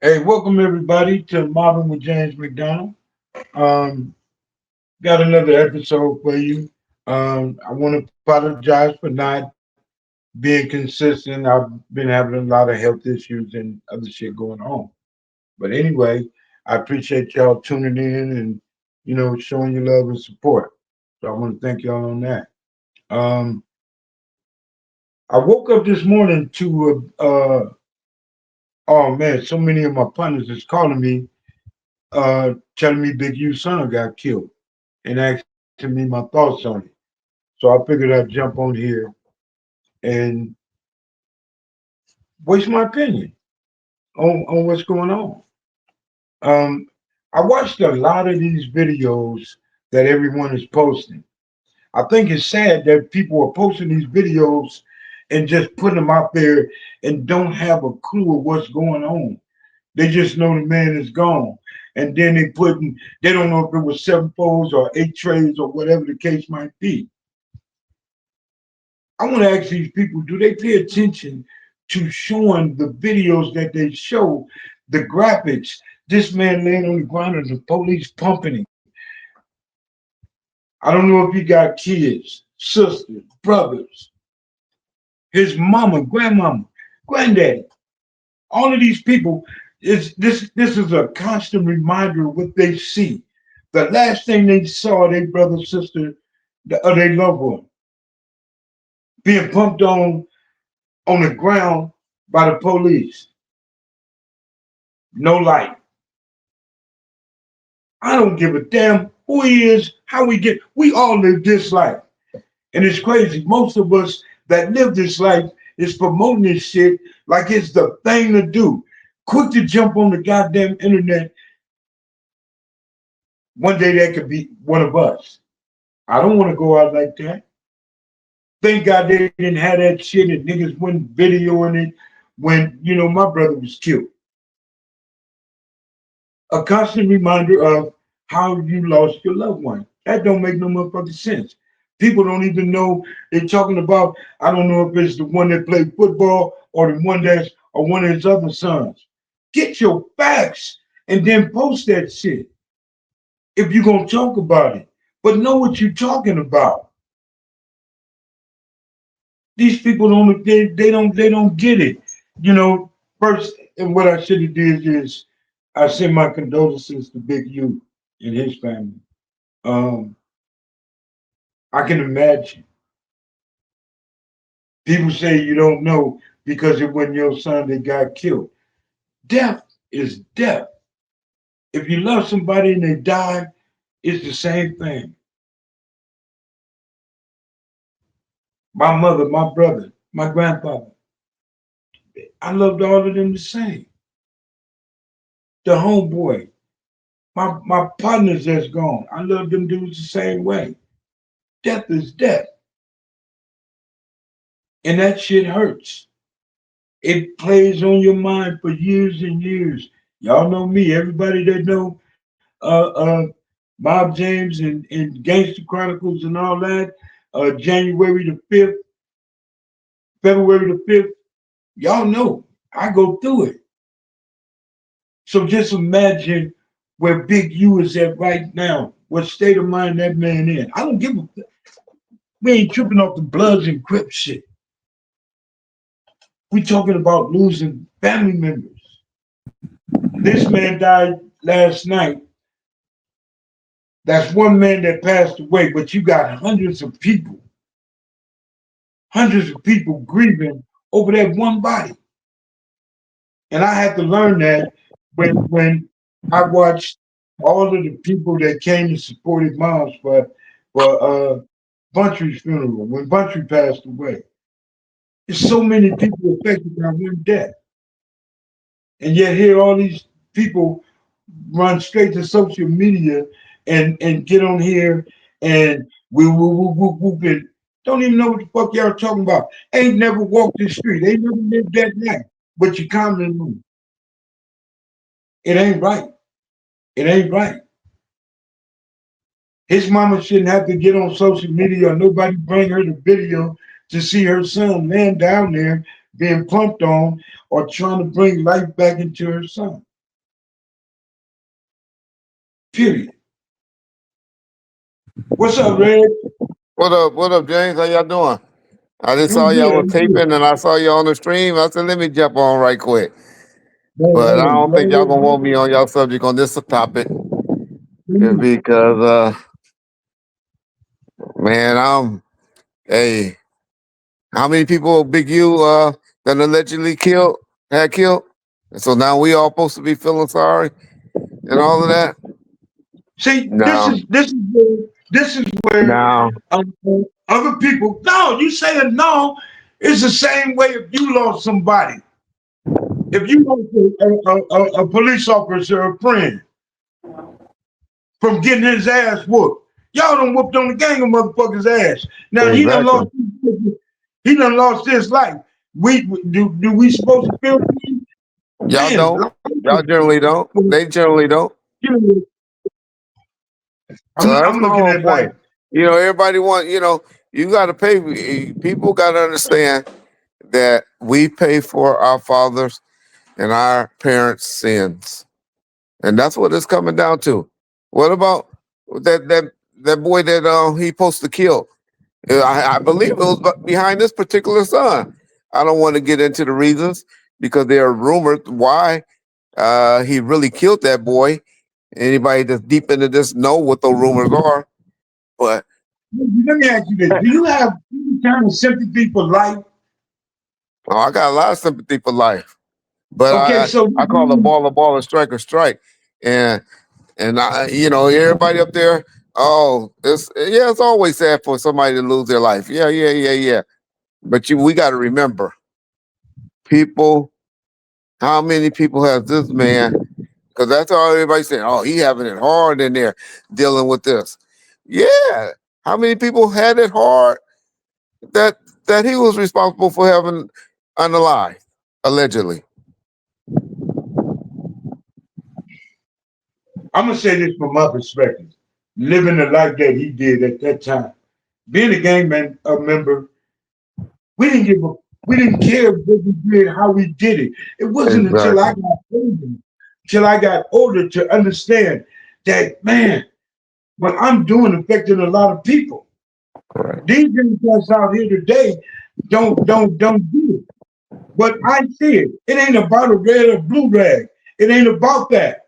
Hey, welcome everybody to Mobbing with James McDonald. Um, got another episode for you. I want to apologize for not being consistent. I've been having a lot of health issues and other shit going on. But anyway, I appreciate y'all tuning in and showing your love and support. So I want to thank y'all on that. Um, I woke up this morning to oh man, so many of my partners is calling me, telling me Big U's son got killed and asking me my thoughts on it. So I figured I'd jump on here and voice my opinion on what's going on. Um, I watched a lot of these videos that everyone is posting. I think it's sad that people are posting these videos and just putting them out there and don't have a clue of what's going on. They just know the man is gone. And then they don't know if it was seven folds or eight trays or whatever the case might be. I want to ask these people, do they pay attention to showing the videos that they show, the graphics? This man laying on the ground and the police pumping him. I don't know if he got kids, sisters, brothers, his mama, grandmama, granddaddy. All of these people, this is a constant reminder of what they see. The last thing they saw, their brother, sister, or their loved one being pumped on the ground by the police. No light. I don't give a damn who he is, how we get. We all live this life. And it's crazy. Most of us that live this life is promoting this shit like it's the thing to do. Quick to jump on the goddamn internet. One day that could be one of us. I don't want to go out like that. Thank God they didn't have that shit and niggas went videoing it when, my brother was killed. A constant reminder of how you lost your loved one. That don't make no motherfucking sense. People don't even know they're talking about. I don't know if it's the one that played football or the one that's or one of his other sons. Get your facts and then post that shit if you're gonna talk about it. But know what you're talking about. These people they don't get it. First and what I should have did is I send my condolences to Big U and his family. Um, I can imagine. People say you don't know because it wasn't your son that got killed. Death is death. If you love somebody and they die, it's the same thing. My mother, my brother, my grandfather, I loved all of them the same. The homeboy, my partners that's gone, I love them dudes the same way. Death is death. And that shit hurts. It plays on your mind for years and years. Y'all know me. Everybody that know Mob James and Gangster Chronicles and all that, January the 5th, February the 5th, y'all know I go through it. So just imagine where Big U is at right now, what state of mind that man in. I don't give a we ain't tripping off the Bloods and Crips shit. We talking about losing family members. This man died last night. That's one man that passed away, but you got hundreds of people grieving over that one body. And I had to learn that when I watched all of the people that came and supported moms for Buntry's funeral when Buntry passed away. There's so many people affected by one death, and yet here all these people run straight to social media and get on here and we whoop whoop whoop and don't even know what the fuck y'all talking about. Ain't never walked the street, ain't never lived that life, but you commenting on it. It ain't right. It ain't right. His mama shouldn't have to get on social media or nobody bring her the video to see her son laying down there being pumped on or trying to bring life back into her son. Period. What's up, Red? What up? What up, James? How y'all doing? I just saw I'm good. y'all on I'm good. taping and I saw y'all on the stream. I said, let me jump on right quick. But I don't think y'all gonna want me on y'all subject on this topic because, man, hey, how many people Big U that allegedly had killed? And so now we all supposed to be feeling sorry and all of that. See, this No, is this is where this is where no, other people. No, you saying no. It's the same way if you lost somebody. If you lost a police officer, a friend, from getting his ass whooped, y'all done whooped on the gang of motherfuckers' ass. Now exactly. he done lost his life. Do we supposed to feel Y'all man? don't. Y'all generally don't. They generally don't. So that's I'm my looking whole at life. point. Everybody want, you got to pay. People got to understand that we pay for our fathers and our parents' sins, and that's what it's coming down to. What about that boy that he supposed to kill? I believe it was behind this particular son. I don't want to get into the reasons because there are rumors why he really killed that boy. Anybody that's deep into this know what those rumors are, but Let me ask you this: do you have any kind of sympathy for life? I got a lot of sympathy for life. But Okay, I so I call a ball, and strike a strike, and everybody up there. Oh, it's always sad for somebody to lose their life. Yeah, yeah, yeah, yeah. But we got to remember, people. How many people has this man? Because that's all everybody's saying. Oh, he having it hard in there dealing with this. Yeah. How many people had it hard that he was responsible for having unalive, allegedly? I'm gonna say this from my perspective, living the life that he did at that time, being a member, we didn't give a, we didn't care what we did, how we did it. It wasn't Exactly. until I got older to understand that man, what I'm doing affected a lot of people. Right. These young guys out here today don't do it. But I see it. It ain't about a red or blue rag. It ain't about that.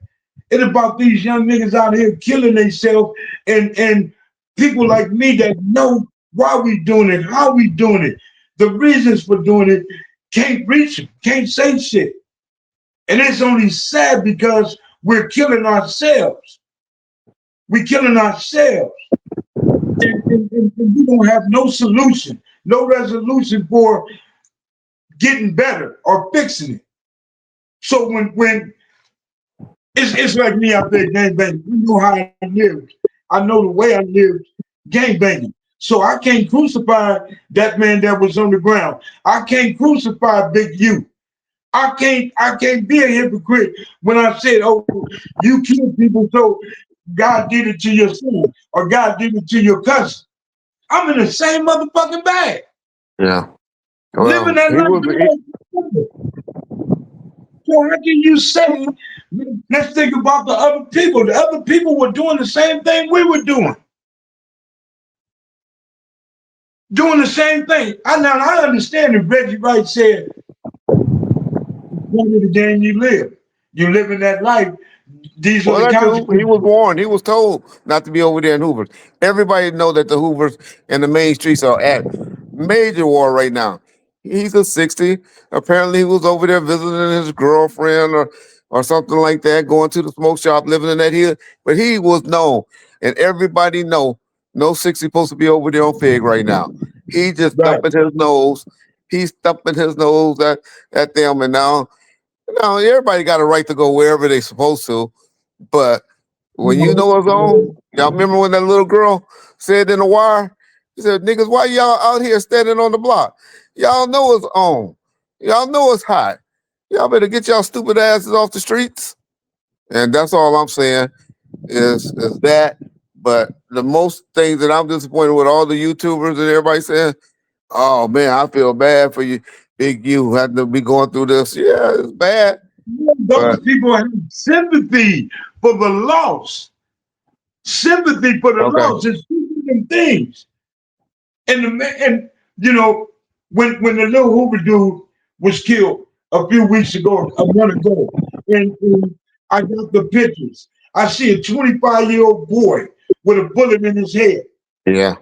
It's about these young niggas out here killing themselves and people like me that know why we doing it, how we doing it, the reasons for doing it, can't reach them, can't say shit. And it's only sad because we're killing ourselves. We're killing ourselves. And we don't have no solution, no resolution for getting better or fixing it. So when it's like me out there gang banging. You know how I lived. I know the way I lived gang banging. So I can't crucify that man that was on the ground. I can't crucify Big U. I can't be a hypocrite when I said, oh, you killed people, so God did it to your son or God did it to your cousin. I'm in the same motherfucking bag. Yeah. Living Well, that he was. life. So how can you say, let's think about the other people? The other people were doing the same thing we were doing the same thing. I understand that Reggie Wright said, "What is the game you live? You live in that life. These are Well, the that too. He consequences." was warned. He was told not to be over there in Hoovers. Everybody know that the Hoovers and the main streets are at major war right now. He's a 60. Apparently, he was over there visiting his girlfriend or something like that, going to the smoke shop, living in that hill. But he was known, and everybody know no 60 supposed to be over there on Fig right now. He just Right. thumping his nose. He's thumping his nose at them, and now everybody got a right to go wherever they supposed to. But when you know it's on, y'all remember when that little girl said in the wire, she said, niggas, why y'all out here standing on the block? Y'all know it's on. Y'all know it's hot. Y'all better get y'all stupid asses off the streets. And that's all I'm saying is that. But the most things that I'm disappointed with all the YouTubers and everybody saying, oh man, I feel bad for you, Big U had to be going through this. Yeah, it's bad. Those But people have sympathy for the loss. sympathy for the Okay. lost. It's them things. And you know, when the little Hoover dude was killed a few weeks ago, a month ago, and I got the pictures. I see a 25-year-old boy with a bullet in his head. Yeah.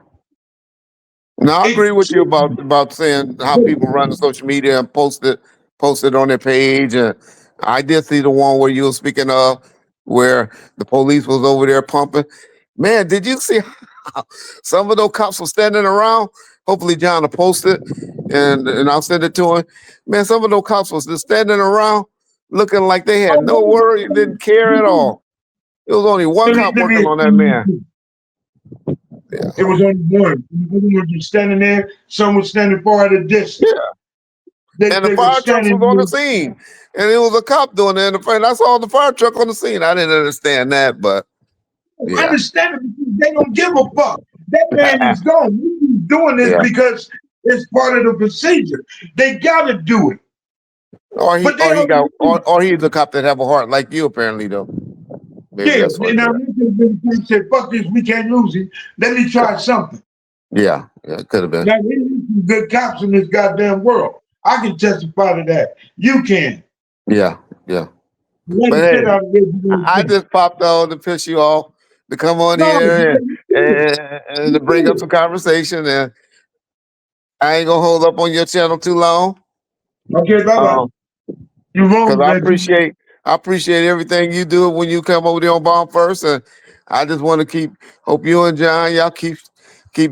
Now I agree It, with you about saying how people run the social media and post it on their page. And I did see the one where you were speaking of, where the police was over there pumping. Man, did you see how some of those cops were standing around? Hopefully, John will post it, and I'll send it to him. Man, some of those cops was just standing around, looking like they had no worry, didn't care at all. It was only one cop let me working on that explain man. to you. Yeah. It was only one. The other one was standing there. Some was standing far at a distance. Yeah. And the They were fire trucks was standing on the there. scene, and it was a cop doing it. And I saw the fire truck on the scene. I didn't understand that, but yeah, Understand it because they don't give a fuck. That man is gone. He's doing this yeah. because it's part of the procedure. They gotta do it. Or he, But they or he already got, or he's a cop that have a heart like you, apparently, though. Maybe yeah. that's what. Now Yeah, they said, fuck this, we can't lose him. Let me try something. yeah, yeah, it could have been. Now there is some good cops in this goddamn world. I can testify to that. You can. Yeah, yeah. Let But the shit hey, out of I it. just popped on to piss you off to come on No, here you and to bring up do some conversation. And I ain't gonna hold up on your channel too long. it. Okay, bye bye. Um, You're because wrong, Reggie. I appreciate everything you do when you come over there on Bomb First, and I just want to hope you and John y'all keep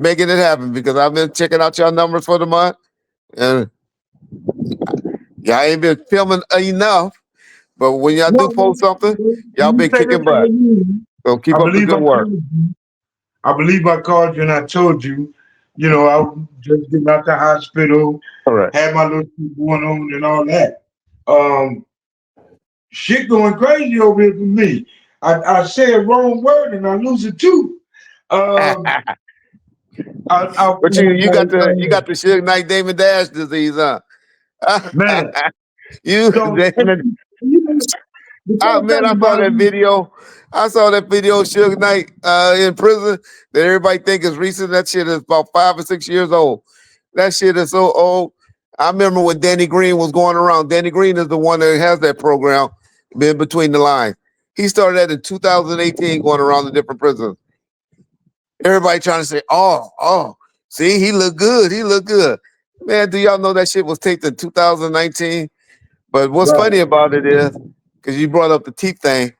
making it happen because I've been checking out y'all numbers for the month, and y'all ain't been filming enough, but when y'all do No, post something, y'all you been say this kicking butt. every year. So keep I up the believe good I work. called you. I believe I called you and I told you, I was just getting out the hospital, All right. had my little thing going on and all that. Um, Shit going crazy over here for me. I say a wrong word and I lose a tooth. Um, But you got the Suge Knight Damon Dash disease, huh? man, you so Damon. you know, the Oh funny man, thing I saw about that me, video. I saw that video of Suge Knight in prison that everybody think is recent. That shit is about 5 or 6 years old. That shit is so old. I remember when Danny Green was going around. Danny Green is the one that has that program, In Between the Lines. He started that in 2018, going around the different prisons. Everybody trying to say, see, he look good. He look good. Man, do y'all know that shit was taped in 2019? But what's right? funny about it is, because you brought up the teeth thing,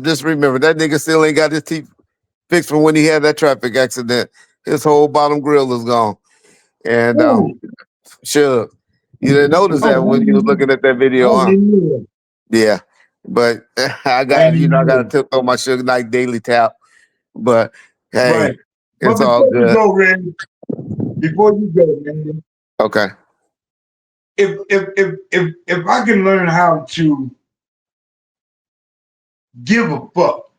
just remember that nigga still ain't got his teeth fixed from when he had that traffic accident. His whole bottom grill is gone. And Ooh, sure, you didn't notice oh, that when you was looking at that I video, didn't huh? even know that. Yeah. But I didn't even I know got to that. tip on my Sugar Night daily tap. But hey, Right. But it's all before you good. go, Ren, before you go, man, Okay. if I can learn how to give a fuck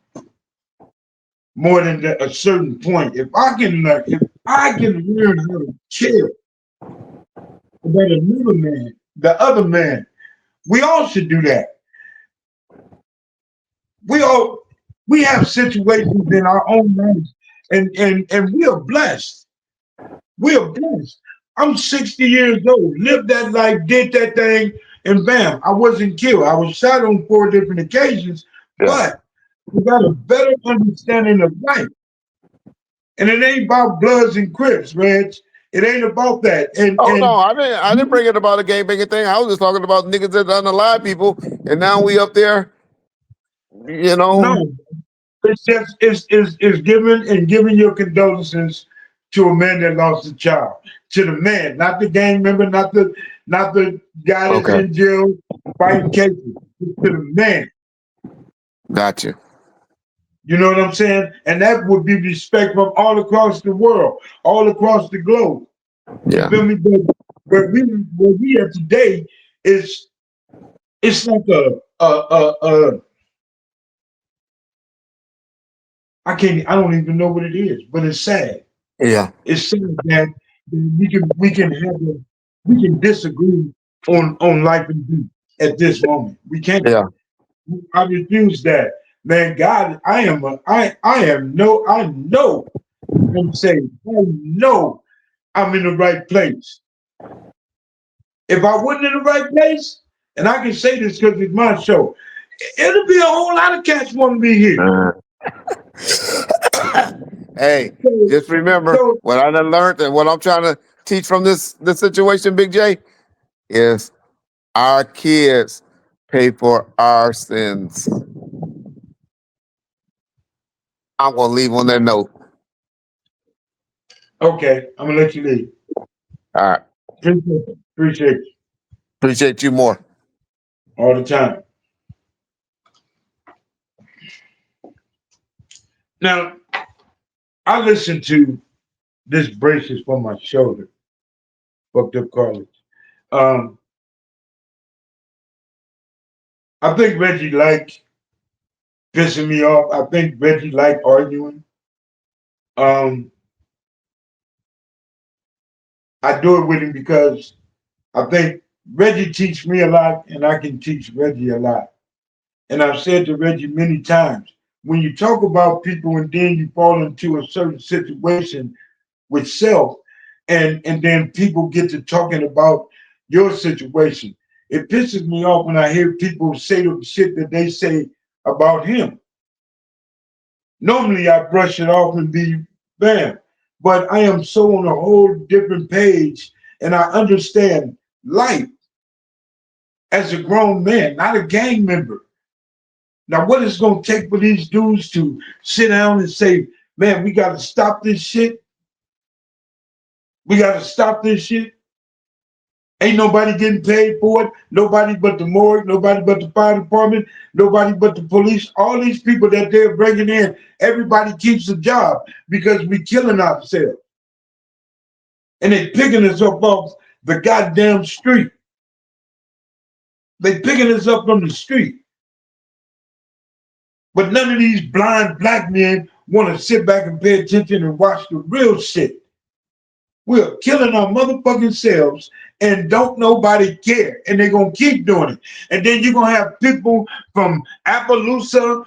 more than a certain point, if I can learn how to care about another man, the other man, we all should do that. We all we have situations in our own lives, and we are blessed. We are blessed. I'm 60 years old, lived that life, did that thing, and bam, I wasn't killed. I was shot on 4 different occasions, Yeah. but we got a better understanding of life. And it ain't about Bloods and Crips, Reg. It ain't about that. Oh no, And I didn't bring it about a game banging thing. I was just talking about niggas that unalive people, and now we up there, you know. no, it's just it's giving your condolences to a man that lost a child. To the man, not the gang member, not the guy that's Okay, in jail fighting cases. It's to the man. got you. You know what I'm saying? And that would be respect from all across the world, all across the globe. You Yeah, feel me? But where we are today is it's like a I don't even know what it is, but it's sad. yeah, It's sad that we can disagree on life and death at this moment. We can't. yeah, I refuse that. Man, God, I know I'm saved. I know I'm in the right place. If I wasn't in the right place, and I can say this because it's my show, it'll be a whole lot of cats want to be here. Uh, hey, So, just remember so what I done learned and what I'm trying to teach from this situation, Big J, is our kids pay for our sins. I'm gonna leave on that note. okay, I'm gonna let you leave. All right. Appreciate you Appreciate you more. all the time. Now, I listened to this braces for my shoulder, fucked up college. Um, I think Reggie like pissing me off. I think Reggie like arguing. Um, I do it with him because I think Reggie teach me a lot, and I can teach Reggie a lot. And I've said to Reggie many times, when you talk about people and then you fall into a certain situation with self, and then people get to talking about your situation, it pisses me off when I hear people say the shit that they say about him. Normally, I brush it off and be bam, but I am so on a whole different page, and I understand life as a grown man, not a gang member. Now, what it's going to take for these dudes to sit down and say, man, we got to stop this shit? We got to stop this shit? Ain't nobody getting paid for it. Nobody but the morgue, nobody but the fire department, nobody but the police. All these people that they're bringing in, everybody keeps a job because we killing ourselves. And they picking us up off the goddamn street. They picking us up from the street. But none of these blind black men want to sit back and pay attention and watch the real shit. We're killing our motherfucking selves and don't nobody care. And they're going to keep doing it. And then you're going to have people from Appaloosa,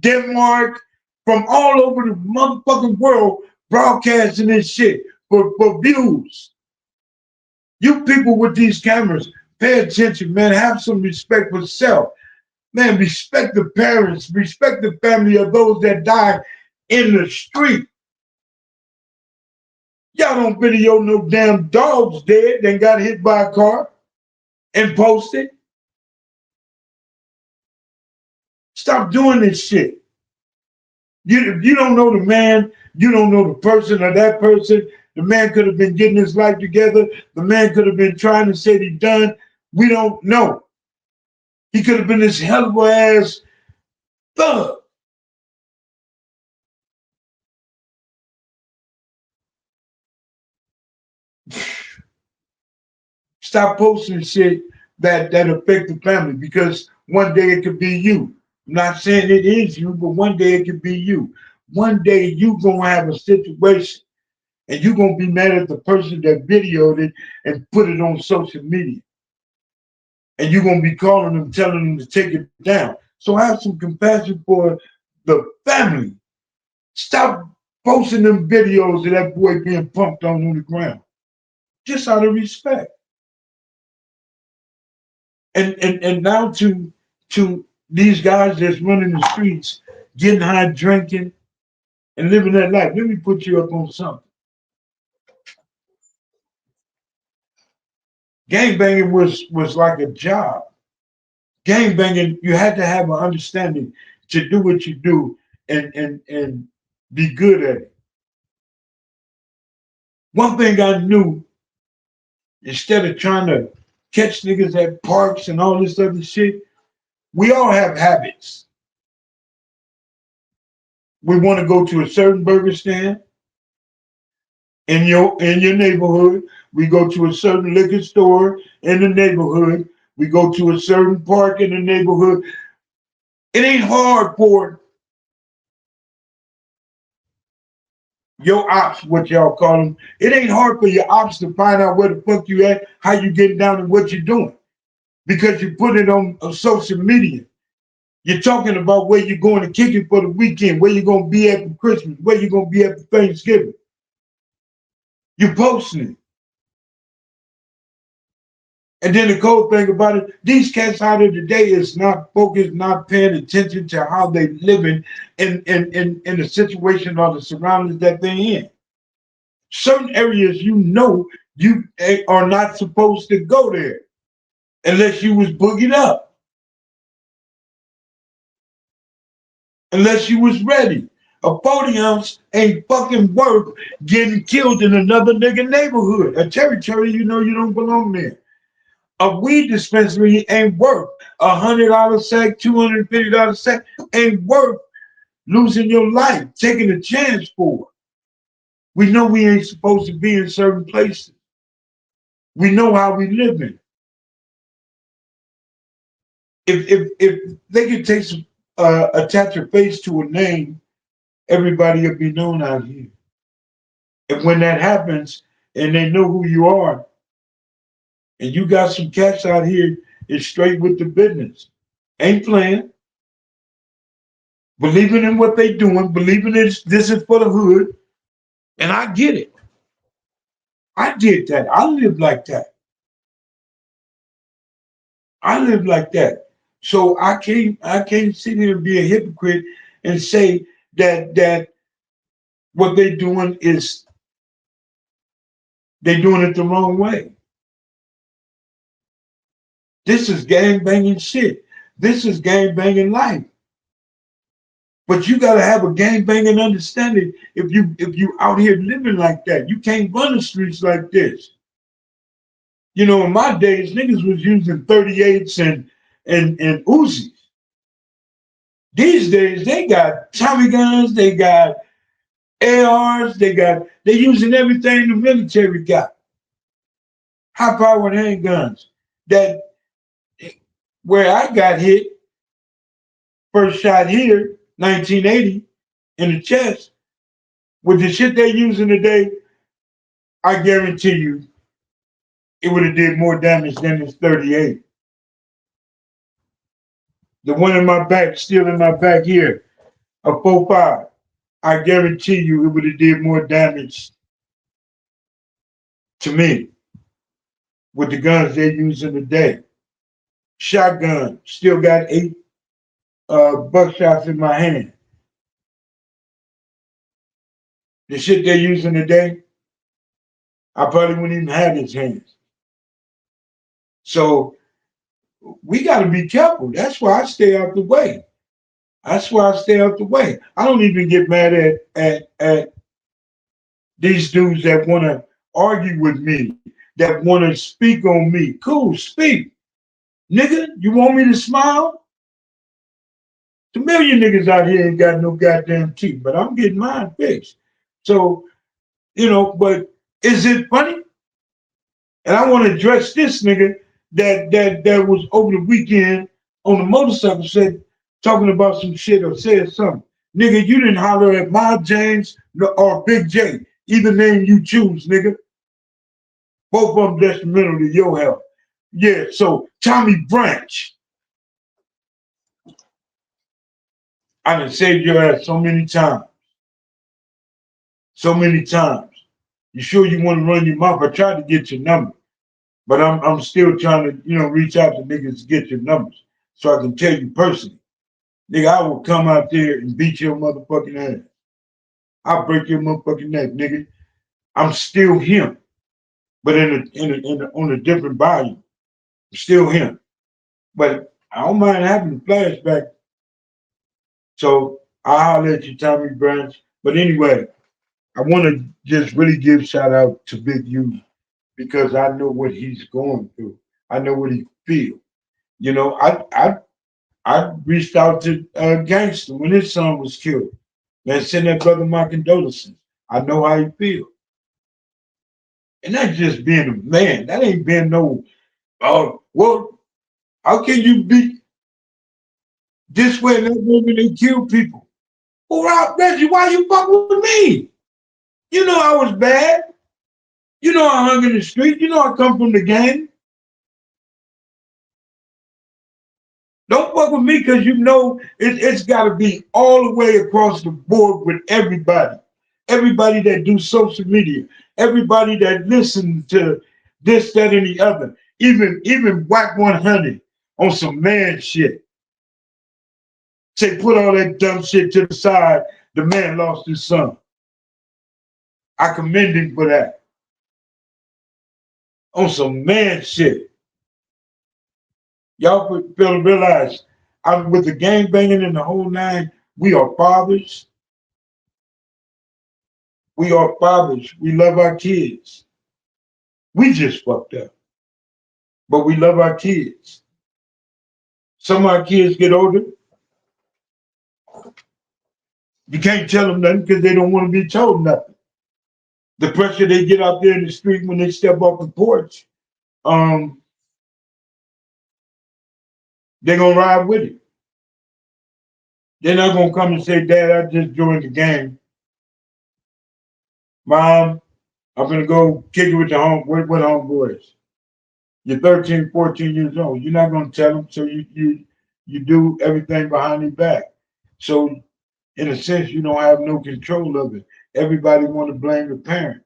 Denmark, from all over the motherfucking world broadcasting this shit for views. You people with these cameras, pay attention, man. Have some respect for self. Man, respect the parents, respect the family of those that died in the street. Y'all don't video no damn dogs dead that got hit by a car and post it. Stop doing this shit. If you don't know the man, you don't know the person or that person. The man could have been getting his life together. The man could have been trying to say he done. We don't know. He could have been this hell of a ass thug. Stop posting shit that affect the family because one day it could be you. I'm not saying it is you, but one day it could be you. One day you gonna have a situation and you gonna be mad at the person that videoed it and put it on social media. And you're gonna be calling them, telling them to take it down. So have some compassion for the family. Stop posting them videos of that boy being pumped on the ground. Just out of respect. And now to these guys that's running the streets, getting high, drinking, and living that life. Let me put you up on something. Gangbanging was like a job. Gangbanging, you had to have an understanding to do what you do and be good at it. One thing I knew, instead of trying to catch niggas at parks and all this other shit, we all have habits. We want to go to a certain burger stand in your neighborhood. We go to a certain liquor store in the neighborhood. We go to a certain park in the neighborhood. It ain't hard for your ops, what y'all call them. It ain't hard for your ops to find out where the fuck you at, how you getting down, and what you're doing because you put it on social media. You're talking about where you're going to kick it for the weekend, where you're going to be at for Christmas, where you're going to be at for Thanksgiving. You're posting it. And then the cold thing about it, these cats out of today is not focused, not paying attention to how they living in the situation or the surroundings that they're in. Certain areas you are not supposed to go there unless you was boogied up, unless you was ready. A 40 ounce ain't fucking worth getting killed in another nigga neighborhood, a territory you know you don't belong there. A weed dispensary ain't worth $100 sack, $250 sack, ain't worth losing your life, taking a chance for. We know we ain't supposed to be in certain places. We know how we live in. If they could take some, attach a face to a name, everybody will be known out here. And when that happens, and they know who you are, and you got some cats out here is straight with the business, ain't playing, believing in what they doing, believing this is for the hood, and I get it. I did that. I lived like that. I lived like that. So I can't sit here and be a hypocrite and say that what they doing is they doing it the wrong way. This is gang banging shit. This is gang banging life. But you gotta have a gang banging understanding if you out here living like that. You can't run the streets like this. You know, in my days, niggas was using 38s and Uzis. These days, they got Tommy guns, they got ARs, they using everything the military got. High powered handguns. That where I got hit, first shot here, 1980, in the chest, with the shit they using today, I guarantee you it would have did more damage than this 38. The one in my back, still in my back here, a 4.5. I guarantee you it would have did more damage to me with the guns they using today. Shotgun, still got 8 buckshots in my hand. The shit they're using today, I probably wouldn't even have his hands. So we got to be careful. That's why I stay out the way. That's why I stay out the way. I don't even get mad at these dudes that want to argue with me, that want to speak on me. Cool, speak. Nigga, you want me to smile? The million niggas out here ain't got no goddamn teeth, but I'm getting mine fixed. So, but is it funny? And I want to address this nigga that was over the weekend on the motorcycle said talking about some shit or said something. Nigga, you didn't holler at my James or Big J. Either name you choose, nigga. Both of them detrimental to your health. Yeah, so Tommy Branch, I done saved your ass so many times. So many times. You sure you want to run your mouth? I tried to get your number, but I'm still trying to, reach out to niggas to get your numbers so I can tell you personally. Nigga, I will come out there and beat your motherfucking ass. I'll break your motherfucking neck, nigga. I'm still him, but on a different volume. I'm still him. But I don't mind having a flashback. So I'll let you, Tommy Branch. But anyway, I want to just really give shout out to Big U because I know what he's going through. I know what he feels. I reached out to Gangster when his son was killed. Man, send that brother my condolences. I know how he feels. And that's just being a man. That ain't being no, well, how can you be this way and that way when they kill people? Well, Reggie, why you fucking with me? You know I was bad. You know I hung in the street. You know I come from the gang. Don't fuck with me because you know it's got to be all the way across the board with everybody. Everybody that do social media, everybody that listen to this, that, and the other. Even Whack 100 on some man shit. Say put all that dumb shit to the side. The man lost his son. I commend him for that. On some man shit. Y'all feel to realize with the gang banging and the whole nine, we are fathers. We are fathers. We love our kids. We just fucked up, but we love our kids. Some of our kids get older. You can't tell them nothing because they don't want to be told nothing. The pressure they get out there in the street when they step off the porch, um, they're gonna ride with it. They're not gonna come and say, "Dad, I just joined the gang. Mom, I'm gonna go kick it with the with homeboys." You're 13, 14 years old. You're not gonna tell them, so you do everything behind their back. So in a sense, you don't have no control of it. Everybody want to blame the parent.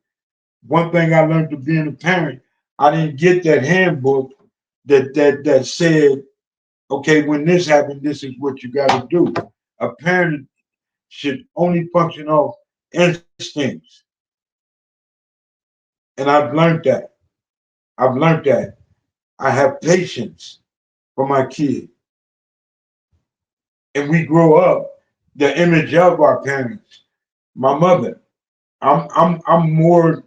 One thing I learned to being a parent, I didn't get that handbook that said, okay, when this happened, this is what you got to do. A parent should only function off instincts, and I've learned that. I've learned that. I have patience for my kid, and we grow up the image of our parents. My mother, I'm more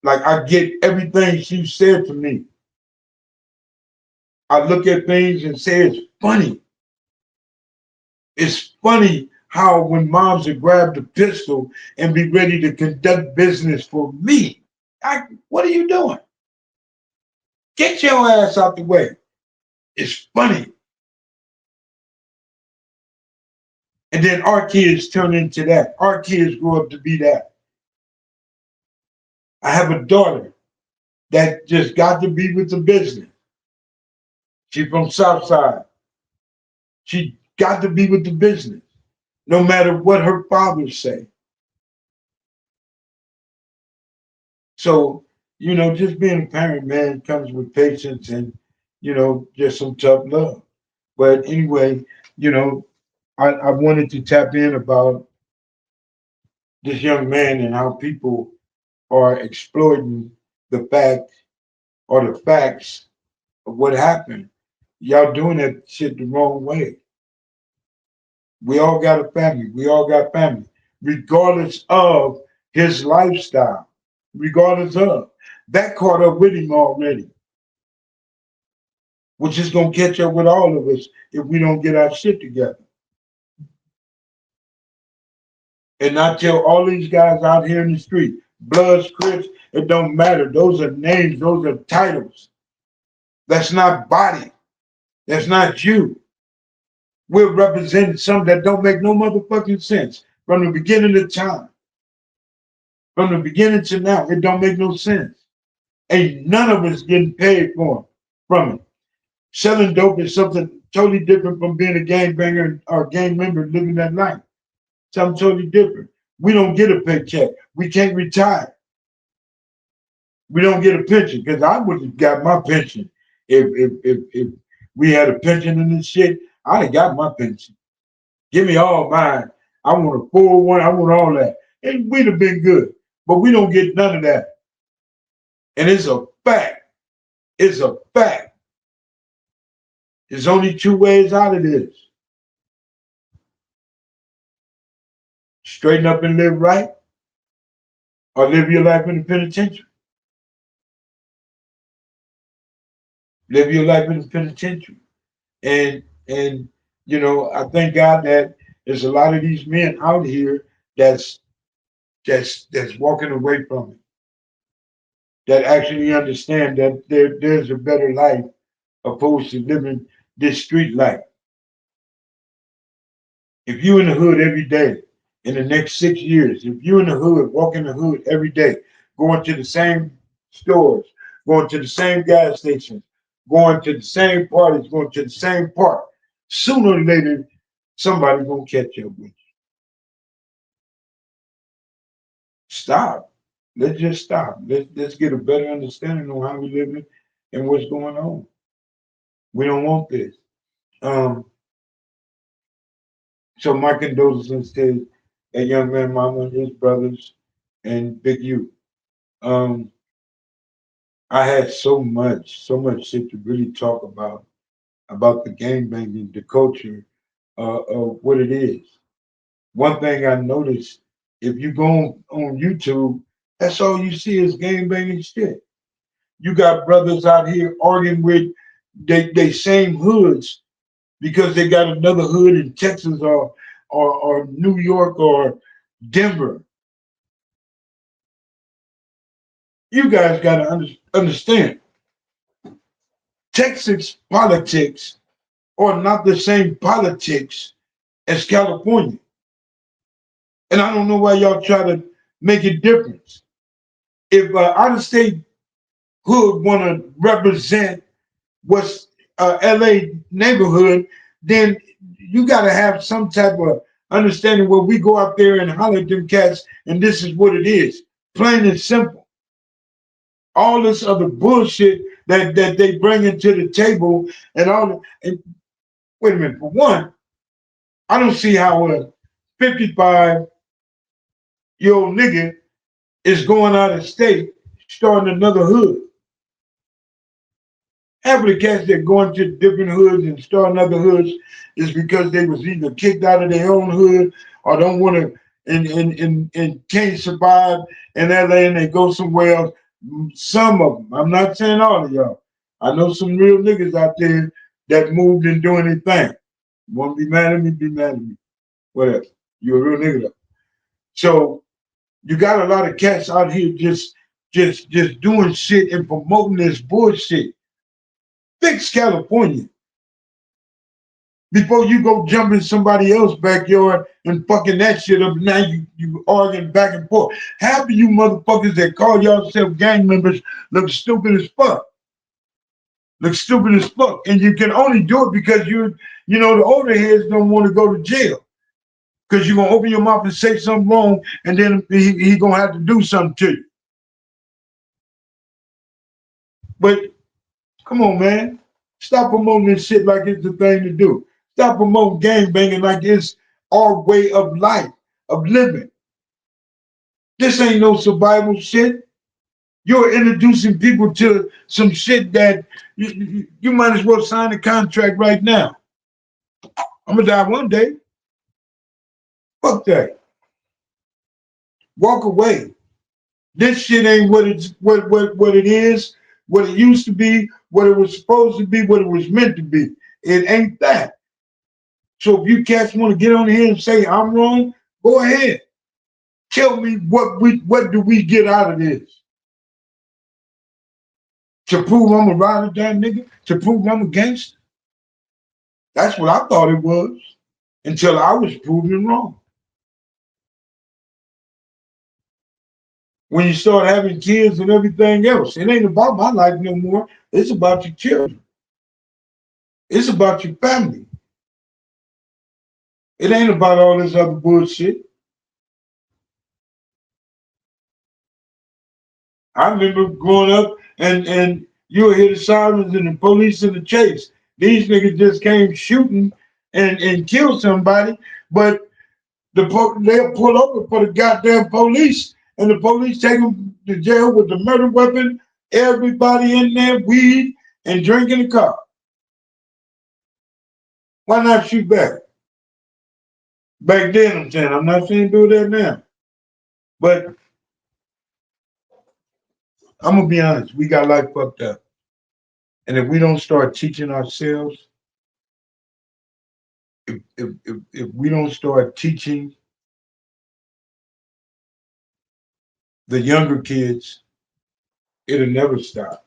like I get everything she said to me. I look at things and say it's funny. It's funny how when moms would grab the pistol and be ready to conduct business for me. What are you doing? Get your ass out the way. It's funny. And then our kids turn into that. Our kids grow up to be that. I have a daughter that just got to be with the business. She from Southside. She got to be with the business, no matter what her father say. So, just being a parent, man, comes with patience and, just some tough love. But anyway, you know, I wanted to tap in about this young man and how people are exploiting the fact or the facts of what happened. Y'all doing that shit the wrong way. We all got a family. We all got family, regardless of his lifestyle, regardless of that caught up with him already, which is gonna catch up with all of us if we don't get our shit together. And not tell all these guys out here in the street, Bloods, Crips, it don't matter. Those are names, those are titles. That's not body. That's not you. We're representing something that don't make no motherfucking sense from the beginning of time. From the beginning to now, it don't make no sense. Ain't none of us getting paid for it, from it. Selling dope is something totally different from being a gangbanger or gang member living that life. Something totally different. We don't get a paycheck. We can't retire. We don't get a pension because I would have got my pension if we had a pension in this shit. I'd have got my pension. Give me all mine. I want a 401. I want all that. And we'd have been good. But we don't get none of that. And it's a fact. It's a fact. There's only two ways out of this. Straighten up and live right, or live your life in the penitentiary. Live your life in the penitentiary. And I thank God that there's a lot of these men out here that's that's walking away from it. That actually understand that there's a better life opposed to living this street life. If you in the hood every day in the next 6 years, if you in the hood, walk in the hood every day, going to the same stores, going to the same gas stations, going to the same parties, going to the same park. Sooner or later, somebody's gonna catch up with you. Stop. Let's just stop. Let's get a better understanding on how we living and what's going on. We don't want this. Um, so my condolences to that young man, mama, and his brothers, and Big U. Um, I had so much shit to really talk about the game banging, the culture, of what it is. One thing I noticed, if you go on YouTube, that's all you see is game banging shit. You got brothers out here arguing with they same hoods because they got another hood in Texas or New York or Denver. You guys got to understand Texas politics are not the same politics as California. And I don't know why y'all try to make a difference. If out of state hood want to represent what's LA neighborhood, then you got to have some type of understanding where we go out there and holler at them cats, and this is what it is, plain and simple. All this other bullshit that they bring into the table and all. And wait a minute, for one, I don't see how a 55-year-old nigga is going out of state starting another hood. Half of the cats that go into different hoods and start other hoods is because they was either kicked out of their own hood or don't want to and can't survive in LA and they go somewhere else. Some of them. I'm not saying all of y'all. I know some real niggas out there that moved and doing their thing. You want to be mad at me? Be mad at me. Whatever. You're a real nigga though. So you got a lot of cats out here just doing shit and promoting this bullshit. Fix California before you go jump in somebody else's backyard and fucking that shit up. Now you arguing back and forth. Half of you motherfuckers that call yourself gang members look stupid as fuck. Look stupid as fuck. And you can only do it because the older heads don't want to go to jail. Because you're gonna open your mouth and say something wrong, and then he gonna have to do something to you. But come on, man. Stop promoting this shit like it's the thing to do. Stop promoting gang banging like it's our way of life, of living. This ain't no survival shit. You're introducing people to some shit that you might as well sign a contract right now. I'm gonna die one day. Fuck that. Walk away. This shit ain't what it is, what it used to be, what it was supposed to be, what it was meant to be. It ain't that. So if you cats want to get on here and say I'm wrong, go ahead. Tell me what do we get out of this? To prove I'm a ride or die nigga? To prove I'm a gangster? That's what I thought it was until I was proven wrong. When you start having kids and everything else, it ain't about my life no more. It's about your children. It's about your family. It ain't about all this other bullshit. I remember growing up and you would hear the sirens and the police in the chase. These niggas just came shooting and killed somebody, but they'll pull over for the goddamn police, and the police take them to jail with the murder weapon, everybody in there, weed, and drinking the car. Why not shoot back? Back then, I'm saying. I'm not saying do that now. But I'm going to be honest, we got life fucked up. And if we don't start teaching ourselves, if we don't start teaching the younger kids, it'll never stop.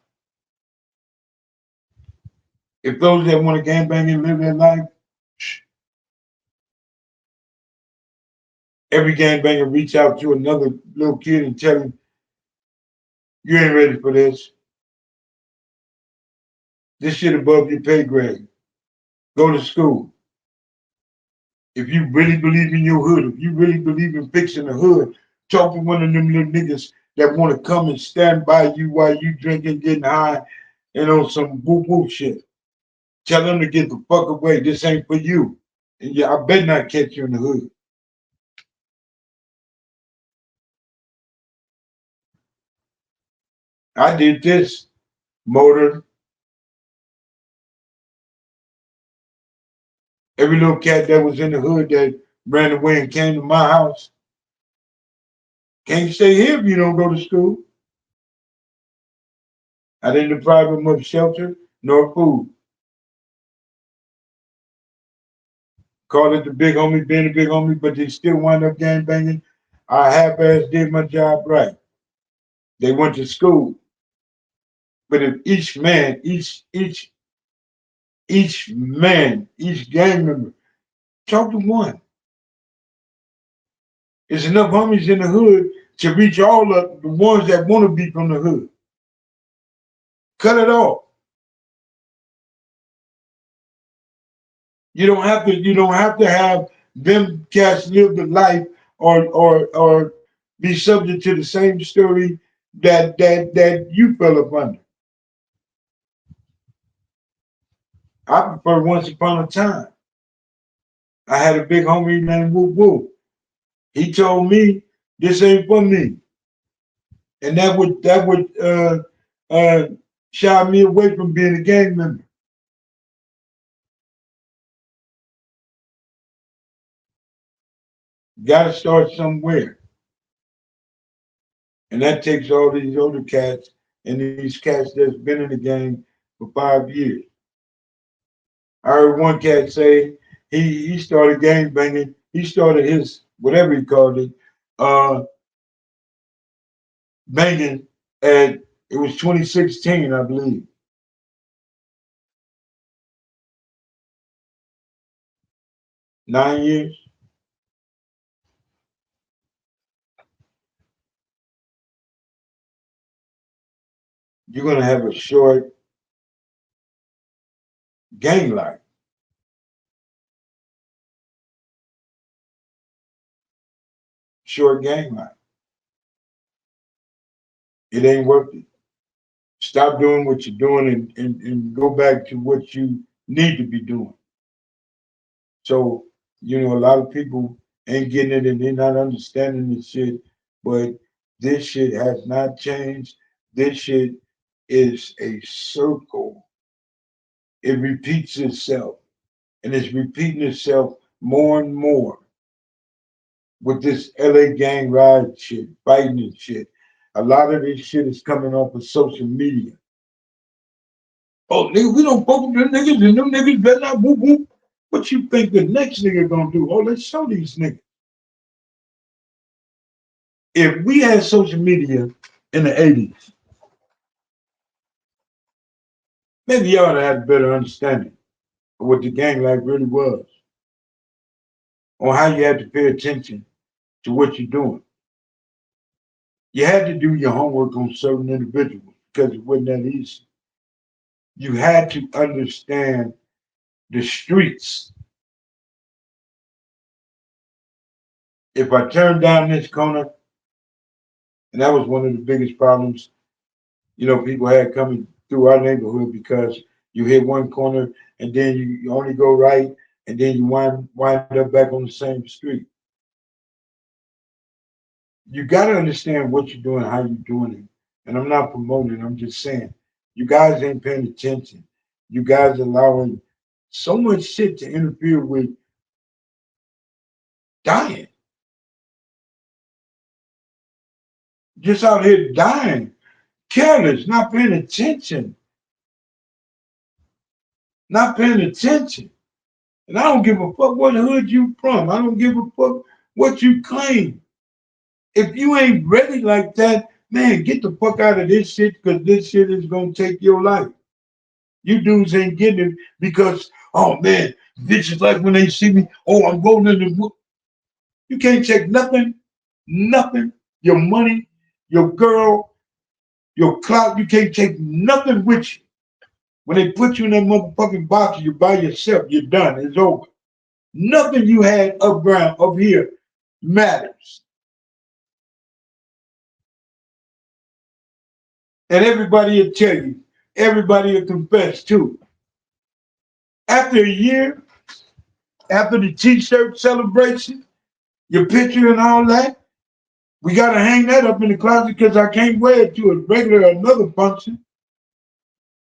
If those that want to gang bang and live their life, every gangbanger reach out to another little kid and tell him, you ain't ready for this. This shit above your pay grade. Go to school. If you really believe in your hood, if you really believe in fixing the hood, talk to one of them little niggas that want to come and stand by you while you drinking, getting high, and on some woo woo shit. Tell them to get the fuck away. This ain't for you. And yeah, I bet not catch you in the hood. I did this motor. Every little cat that was in the hood that ran away and came to my house can't stay here if you don't go to school. I didn't deprive them of shelter nor food. Call it the big homie, being a big homie, but they still wind up gang banging. I half-ass did my job right. They went to school. But if each man, each gang member, talk to one. There's enough homies in the hood to reach all of the ones that want to be from the hood. Cut it off. You don't have to have them cats live the life or be subject to the same story that you fell up under. I prefer once upon a time. I had a big homie named Woo Woo. He told me this ain't for me. And that would uh shy me away from being a gang member. Gotta start somewhere. And that takes all these older cats and these cats that's been in the game for 5 years. I heard one cat say he started gang banging. He started his whatever he called it, uh, banging at it was 2016, I believe. 9 years. You're gonna have a short gang life, short gang life. It ain't worth it. Stop doing what you're doing and go back to what you need to be doing. So, a lot of people ain't getting it and they're not understanding this shit, but this shit has not changed. This shit is a circle. It repeats itself and it's repeating itself more and more with this LA gang ride shit, fighting and shit. A lot of this shit is coming off of social media. Oh, nigga, we don't fuck with them niggas and them niggas better not whoop whoop. What you think the next nigga gonna do? Oh, let's show these niggas. If we had social media in the 80s, maybe y'all would have had a better understanding of what the gang life really was, on how you had to pay attention to what you're doing. You had to do your homework on certain individuals because it wasn't that easy. You had to understand the streets. If I turned down this corner, and that was one of the biggest problems, people had coming through our neighborhood because you hit one corner and then you only go right and then you wind up back on the same street. You got to understand what you're doing, how you're doing it. And I'm not promoting, I'm just saying, you guys ain't paying attention. You guys allowing so much shit to interfere with dying. Just out here dying, careless, not paying attention, not paying attention. And I don't give a fuck what hood you from. I don't give a fuck what you claim. If you ain't ready like that, man, get the fuck out of this shit because this shit is gonna take your life. You dudes ain't getting it because, oh man, bitches like when they see me, oh, I'm going in the. You can't take nothing, nothing, your money, your girl, your clout, you can't take nothing with you. When they put you in that motherfucking box, you're by yourself. You're done. It's over. Nothing you had up here matters. And everybody will tell you. Everybody will confess too. After a year, after the t-shirt celebration, your picture and all that, we gotta hang that up in the closet because I can't wear it to a regular or another function.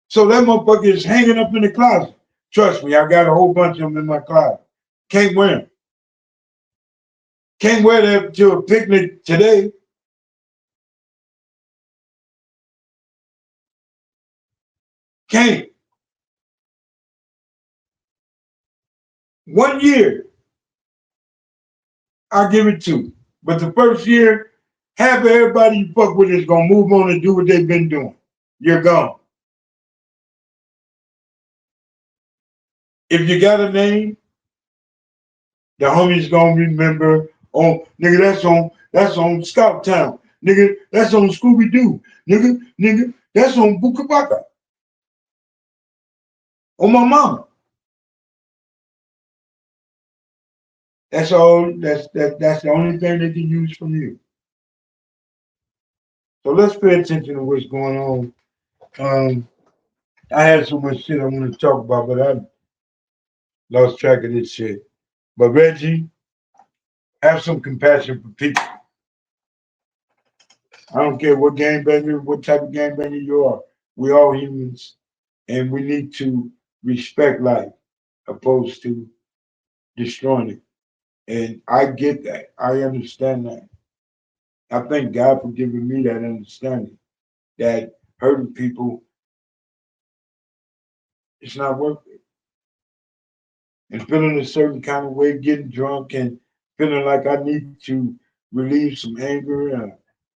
So that motherfucker is hanging up in the closet. Trust me, I got a whole bunch of them in my closet. Can't wear them. Can't wear that to a picnic today. Can't. 1 year, I'll give it two. But the first year, half of everybody you fuck with is gonna move on and do what they've been doing. You're gone. If you got a name, the homies gonna remember. Oh, nigga, that's on Scout Town. Nigga, that's on Scooby Doo. Nigga, that's on Bukabaka. On my mama. That's all. That's the only thing they can use from you. So let's pay attention to what's going on. Um, I had so much shit I want to talk about, but I lost track of this shit. But Reggie, have some compassion for people. I don't care what game banger, what type of game banger you are. We all humans, and we need to respect life opposed to destroying it. And I get that. I understand that. I thank God for giving me that understanding that hurting people is not worth it. And feeling a certain kind of way, getting drunk and feeling like I need to relieve some anger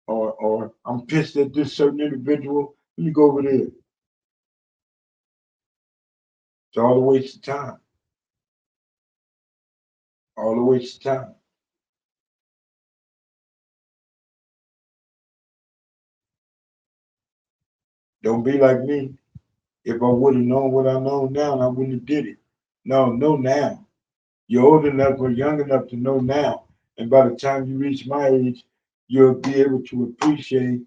or I'm pissed at this certain individual, let me go over there. It's all a waste of time. All a waste of time. Don't be like me. If I would have known what I know now, I wouldn't have did it. No, know now. You're old enough or young enough to know now. And by the time you reach my age, you'll be able to appreciate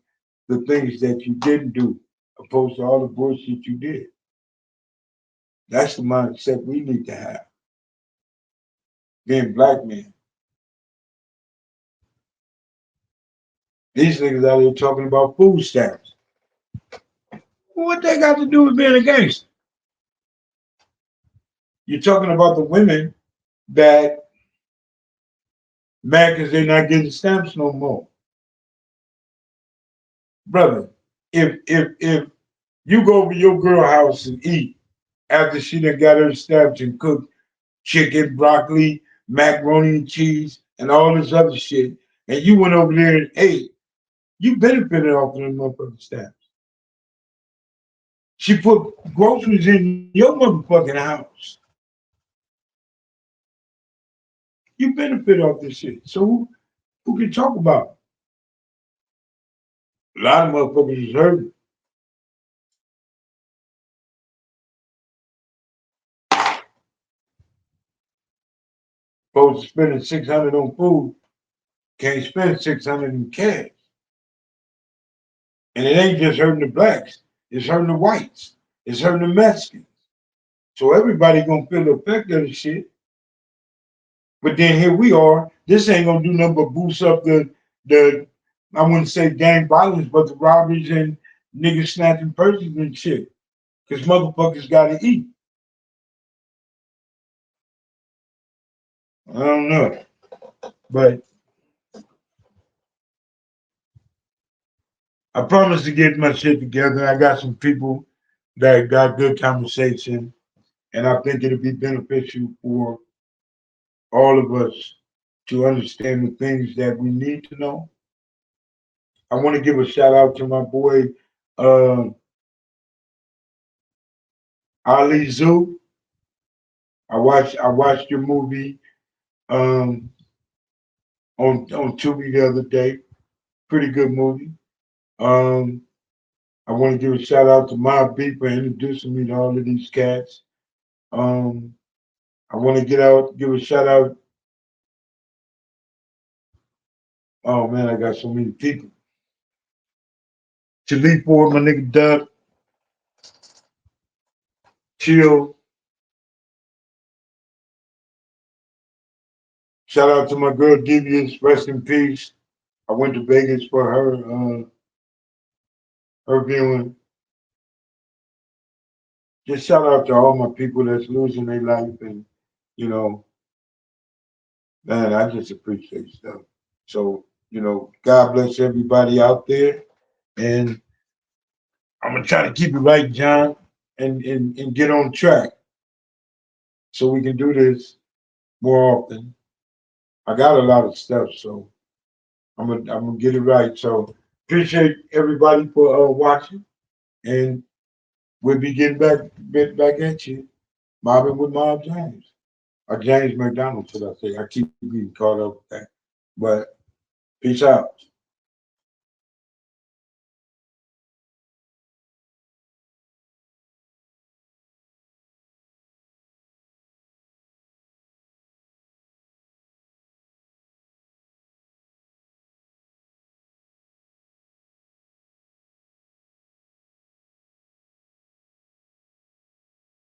the things that you didn't do, opposed to all the bullshit you did. That's the mindset we need to have. Being black men. These niggas out here talking about food stamps. What they got to do with being a gangster? You're talking about the women that mad because they're not getting stamps no more. Brother, if you go over your girl house and eat after she done got her stamps and cooked chicken, broccoli, macaroni and cheese, and all this other shit, and you went over there and ate, you benefited off of them motherfucking stamps. She put groceries in your motherfucking house. You benefit off this shit. So who can talk about it? A lot of motherfuckers is hurting. Folks spending 600 on food, can't spend 600 in cash. And it ain't just hurting the blacks, it's hurting the whites, it's hurting the Mexicans. So everybody gonna feel the effect of the shit. But then here we are. This ain't gonna do nothing but boost up the I wouldn't say gang violence, but the robberies and niggas snatching purses and shit. Cause motherfuckers gotta eat. I don't know. But I promise to get my shit together. I got some people that got good conversation, and I think it'll be beneficial for all of us to understand the things that we need to know. I want to give a shout out to my boy uh, Ali Zoo. I watched your movie um, on Tubi the other day. Pretty good movie. Um, I want to give a shout out to Mob B for introducing me to all of these cats. Um, I want to give a shout out. Oh man, I got so many people. To Lee Ford, my nigga Doug, Chill. Shout out to my girl Devious, rest in peace. I went to Vegas for her viewing. Just shout out to all my people that's losing their life, and you know, man, I just appreciate stuff. So, God bless everybody out there, and I'm gonna try to keep it right, John, and get on track so we can do this more often. I got a lot of stuff, so I'm gonna get it right. So appreciate everybody for watching, and we'll be getting back at you, mobbing with Mob James or James McDonald, should I say? I keep getting caught up with that, but peace out.